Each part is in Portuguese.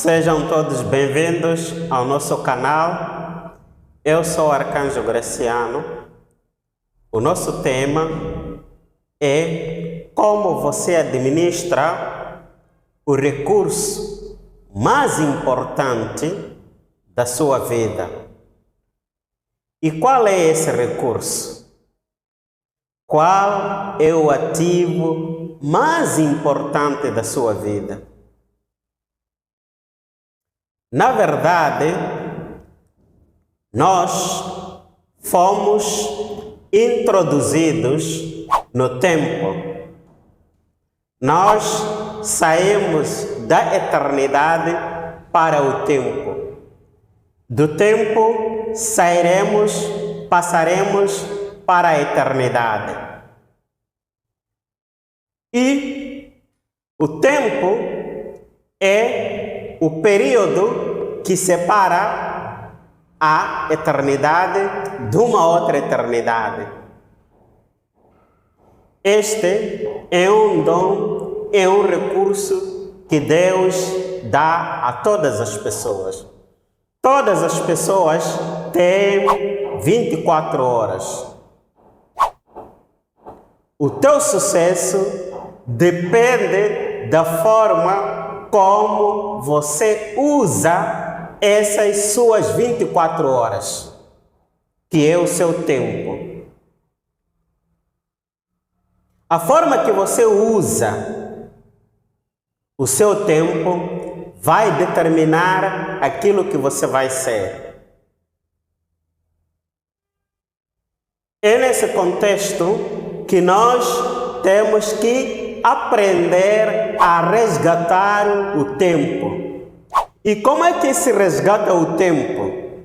Sejam todos bem-vindos ao nosso canal. Eu sou o Arcanjo Graciano. O nosso tema é como você administra o recurso mais importante da sua vida. E qual é esse recurso? Qual é o ativo mais importante da sua vida? Na verdade, nós fomos introduzidos no tempo. Nós saímos da eternidade para o tempo. Do tempo passaremos para a eternidade. E o tempo é o período que separa a eternidade de uma outra eternidade. Este é um dom, é um recurso que Deus dá a todas as pessoas. Todas as pessoas têm 24 horas. O teu sucesso depende da forma como você usa essas suas 24 horas, que é o seu tempo. A forma que você usa o seu tempo vai determinar aquilo que você vai ser. É nesse contexto que nós temos que aprender a resgatar o tempo. E como é que se resgata o tempo?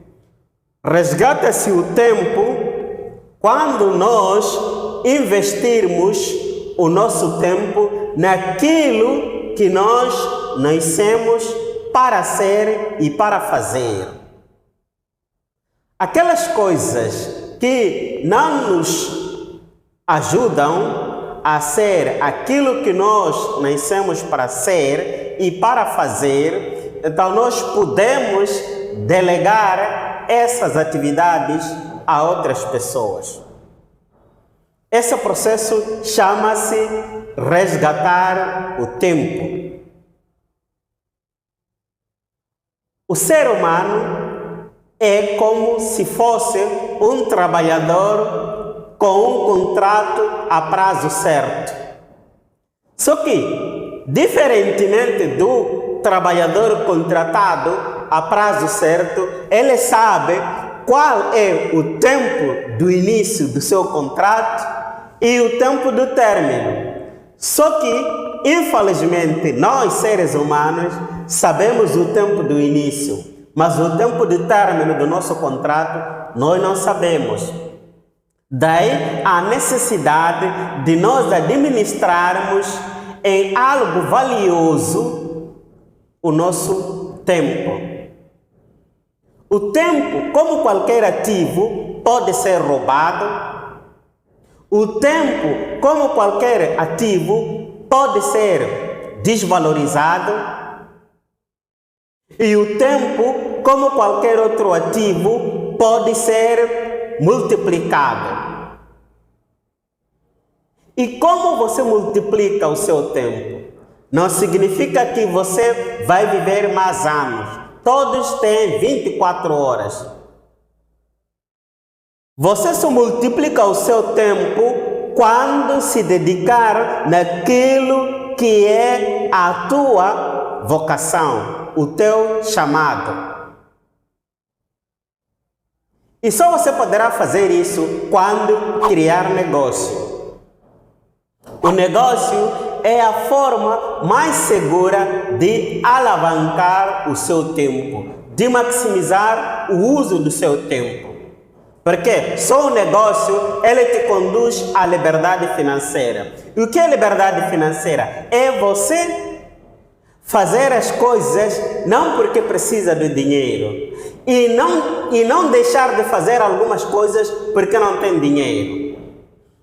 Resgata-se o tempo quando nós investirmos o nosso tempo naquilo que nós nascemos para ser e para fazer. Aquelas coisas que não nos ajudam a ser aquilo que nós nascemos para ser e para fazer, então nós podemos delegar essas atividades a outras pessoas. Esse processo chama-se resgatar o tempo. O ser humano é como se fosse um trabalhador com um contrato a prazo certo. Só que, diferentemente do trabalhador contratado a prazo certo, ele sabe qual é o tempo do início do seu contrato e o tempo do término. Só que, infelizmente, nós seres humanos sabemos o tempo do início, mas o tempo de término do nosso contrato nós não sabemos. Daí a necessidade de nós administrarmos em algo valioso o nosso tempo. O tempo, como qualquer ativo, pode ser roubado. O tempo, como qualquer ativo, pode ser desvalorizado. E o tempo, como qualquer outro ativo, pode ser multiplicado. E como você multiplica o seu tempo? Não significa que você vai viver mais anos. Todos têm 24 horas. Você só multiplica o seu tempo quando se dedicar naquilo que é a tua vocação, o teu chamado. E só você poderá fazer isso quando criar negócio. O negócio é a forma mais segura de alavancar o seu tempo, de maximizar o uso do seu tempo. Porque só o negócio, ele te conduz à liberdade financeira. E o que é liberdade financeira? É você fazer as coisas não porque precisa do dinheiro e não deixar de fazer algumas coisas porque não tem dinheiro.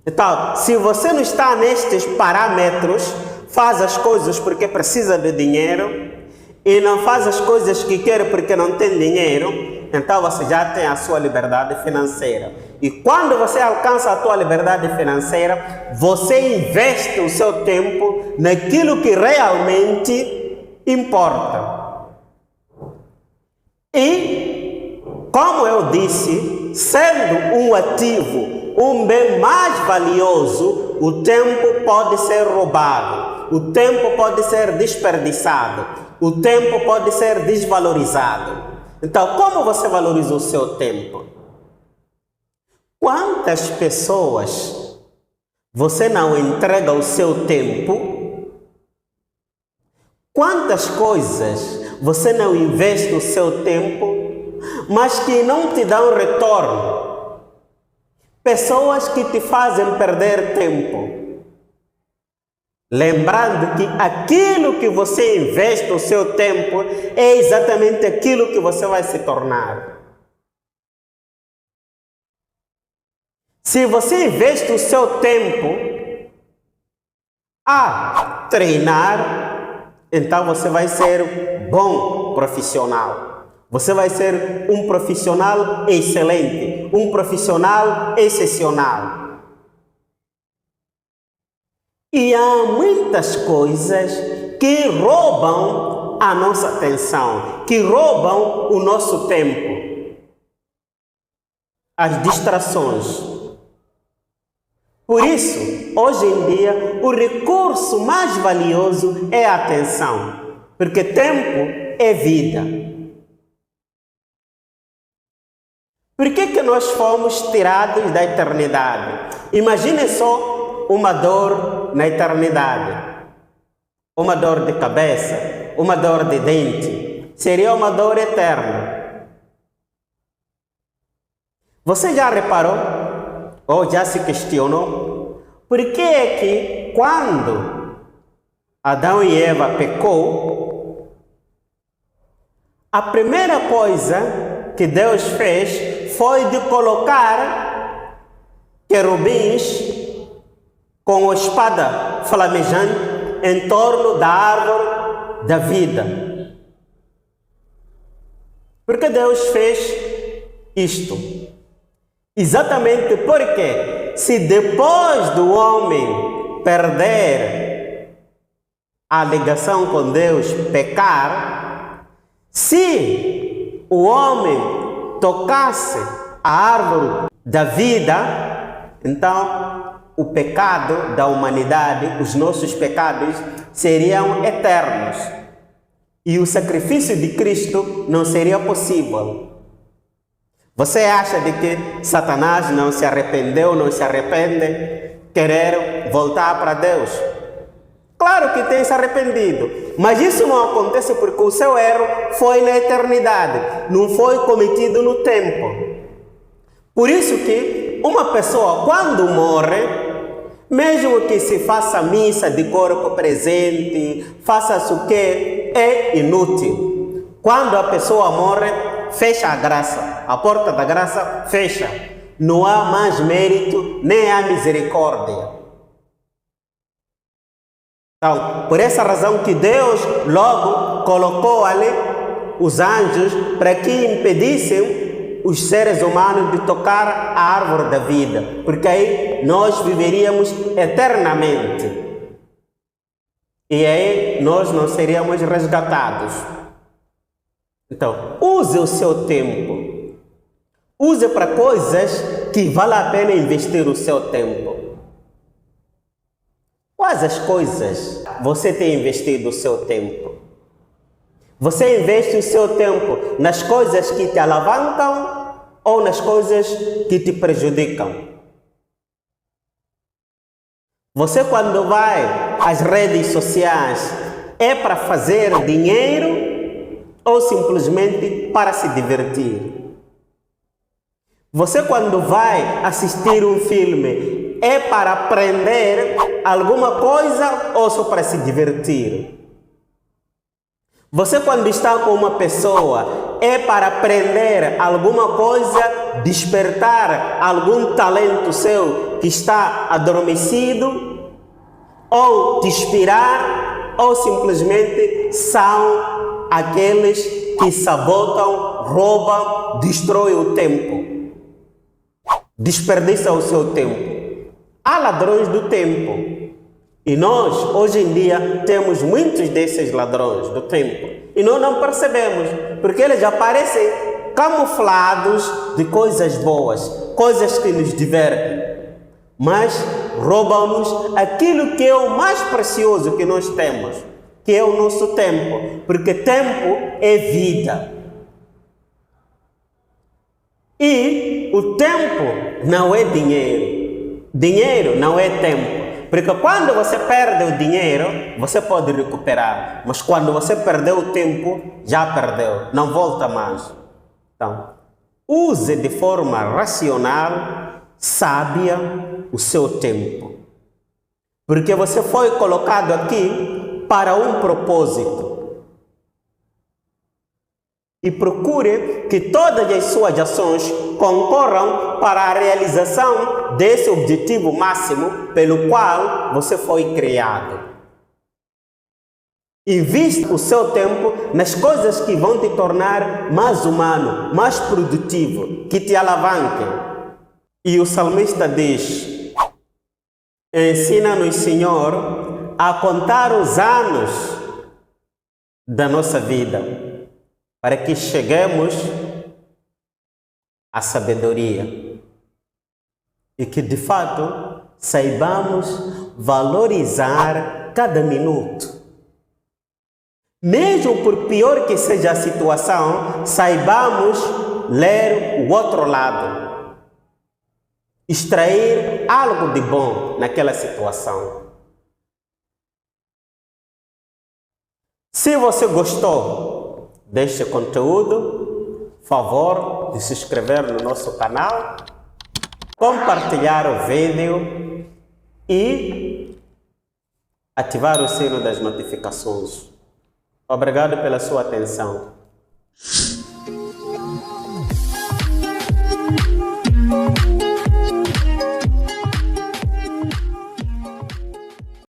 Então, se você não está nestes parâmetros, faz as coisas porque precisa de dinheiro e não faz as coisas que quer porque não tem dinheiro, então você já tem a sua liberdade financeira. E quando você alcança a tua liberdade financeira, você investe o seu tempo naquilo que realmente importa. E, como eu disse, sendo um ativo, um bem mais valioso, o tempo pode ser roubado, o tempo pode ser desperdiçado, o tempo pode ser desvalorizado. Então, como você valoriza o seu tempo? Quantas pessoas você não entrega o seu tempo? Quantas coisas você não investe o seu tempo, mas que não te dão retorno? Pessoas que te fazem perder tempo. Lembrando que aquilo que você investe o seu tempo é exatamente aquilo que você vai se tornar. Se você investe o seu tempo a treinar, então você vai ser bom profissional. Você vai ser um profissional excelente, um profissional excepcional. E há muitas coisas que roubam a nossa atenção, que roubam o nosso tempo. As distrações. Por isso, hoje em dia, o recurso mais valioso é a atenção, porque tempo é vida. Por que nós fomos tirados da eternidade? Imagine só uma dor na eternidade, uma dor de cabeça, uma dor de dente, seria uma dor eterna. Você já reparou? Ou já se questionou por que é que quando Adão e Eva pecou, a primeira coisa que Deus fez foi de colocar querubins com a espada flamejante em torno da árvore da vida. Por que Deus fez isto? Exatamente porque, se depois do homem perder a ligação com Deus, pecar, se o homem tocasse a árvore da vida, então o pecado da humanidade, os nossos pecados, seriam eternos. E o sacrifício de Cristo não seria possível. Você acha de que Satanás não se arrependeu, não se arrepende, querer voltar para Deus? Claro que tem se arrependido, mas isso não acontece porque o seu erro foi na eternidade, não foi cometido no tempo. Por isso que uma pessoa, quando morre, mesmo que se faça missa de corpo presente, faça-se o que, é inútil. Quando a pessoa morre, fecha a graça, a porta da graça fecha. Não há mais mérito, nem há misericórdia. Então, por essa razão que Deus logo colocou ali os anjos para que impedissem os seres humanos de tocar a árvore da vida, porque aí nós viveríamos eternamente. E aí nós não seríamos resgatados. Então, use o seu tempo. Use para coisas que vale a pena investir o seu tempo. Quais as coisas você tem investido o seu tempo? Você investe o seu tempo nas coisas que te alavancam ou nas coisas que te prejudicam? Você, quando vai às redes sociais, é para fazer dinheiro ou simplesmente para se divertir? Você, quando vai assistir um filme, é para aprender alguma coisa ou só para se divertir? Você, quando está com uma pessoa, é para aprender alguma coisa, despertar algum talento seu que está adormecido, ou te inspirar, ou simplesmente são aqueles que sabotam, roubam, destroem o tempo, desperdiçam o seu tempo. Há ladrões do tempo. E nós, hoje em dia, temos muitos desses ladrões do tempo. E nós não percebemos, porque eles aparecem camuflados de coisas boas, coisas que nos divertem. Mas roubam-nos aquilo que é o mais precioso que nós temos, que é o nosso tempo. Porque tempo é vida. E o tempo não é dinheiro. Dinheiro não é tempo. Porque quando você perde o dinheiro, você pode recuperar. Mas quando você perdeu o tempo, já perdeu. Não volta mais. Então, use de forma racional, sábia, o seu tempo. Porque você foi colocado aqui para um propósito. E procure que todas as suas ações concorram para a realização desse objetivo máximo pelo qual você foi criado. Invista o seu tempo nas coisas que vão te tornar mais humano, mais produtivo, que te alavanquem. E o salmista diz: ensina-nos, Senhor, a contar os anos da nossa vida, para que cheguemos à sabedoria e que, de fato, saibamos valorizar cada minuto. Mesmo por pior que seja a situação, saibamos ler o outro lado, extrair algo de bom naquela situação. Se você gostou deste conteúdo, favor de se inscrever no nosso canal, compartilhar o vídeo e ativar o sino das notificações. Obrigado pela sua atenção.